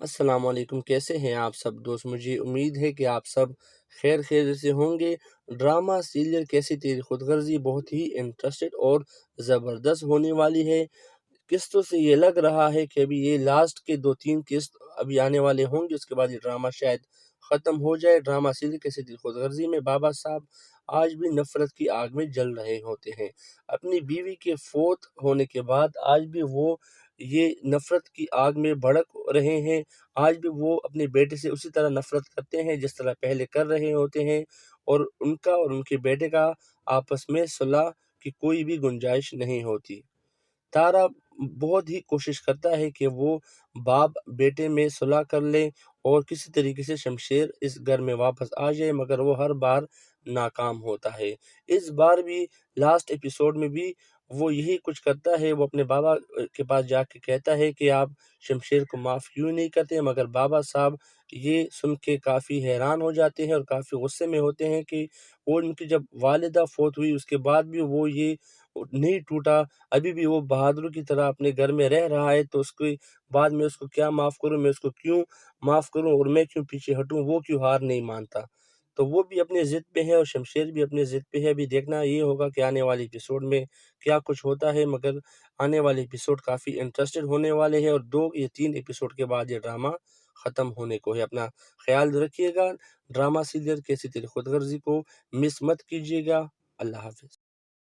السلام علیکم، کیسے ہیں آپ سب دوست؟ مجھے امید ہے کہ آپ سب خیر سے ہوں گے۔ ڈرامہ سیریل کیسی تیری خود غرضی بہت ہی انٹرسٹڈ اور زبردست ہونے والی ہے۔ قسطوں سے یہ لگ رہا ہے کہ ابھی یہ لاسٹ کے 2-3 قسط ابھی آنے والے ہوں گے، اس کے بعد یہ ڈرامہ شاید ختم ہو جائے۔ ڈرامہ سیریل کیسی تیری خود غرضی میں بابا صاحب آج بھی نفرت کی آگ میں جل رہے ہوتے ہیں۔ اپنی بیوی کے فوت ہونے کے بعد آج بھی وہ یہ نفرت کی آگ میں بھڑک رہے ہیں۔ آج بھی وہ اپنے بیٹے سے اسی طرح نفرت کرتے ہیں جس طرح پہلے کر رہے ہوتے ہیں، اور ان کے بیٹے کا آپس میں صلح کی کوئی بھی گنجائش نہیں ہوتی۔ تارا بہت ہی کوشش کرتا ہے کہ وہ باپ بیٹے میں صلح کر لے اور کسی طریقے سے شمشیر اس گھر میں واپس آ جائے، مگر وہ ہر بار ناکام ہوتا ہے۔ اس بار بھی لاسٹ ایپیسوڈ میں بھی وہ یہی کچھ کرتا ہے۔ وہ اپنے بابا کے پاس جا کے کہتا ہے کہ آپ شمشیر کو معاف کیوں نہیں کرتے، مگر بابا صاحب یہ سن کے کافی حیران ہو جاتے ہیں اور کافی غصے میں ہوتے ہیں کہ وہ ان کی جب والدہ فوت ہوئی اس کے بعد بھی وہ یہ نہیں ٹوٹا، ابھی بھی وہ بہادر کی طرح اپنے گھر میں رہ رہا ہے، تو اس کے بعد میں اس کو کیا معاف کروں، میں اس کو کیوں معاف کروں اور میں کیوں پیچھے ہٹوں، وہ کیوں ہار نہیں مانتا۔ تو وہ بھی اپنے ضد پہ ہے اور شمشیر بھی اپنے ضد پہ ہے۔ ابھی دیکھنا یہ ہوگا کہ آنے والی ایپیسوڈ میں کیا کچھ ہوتا ہے، مگر آنے والے ایپیسوڈ کافی انٹرسٹڈ ہونے والے ہیں اور 2 یا 3 ایپیسوڈ کے بعد یہ ڈرامہ ختم ہونے کو ہے۔ اپنا خیال رکھیے گا۔ ڈرامہ سیریل کیسی تیری خود غرضی کو مس مت کیجیے گا۔ اللہ حافظ۔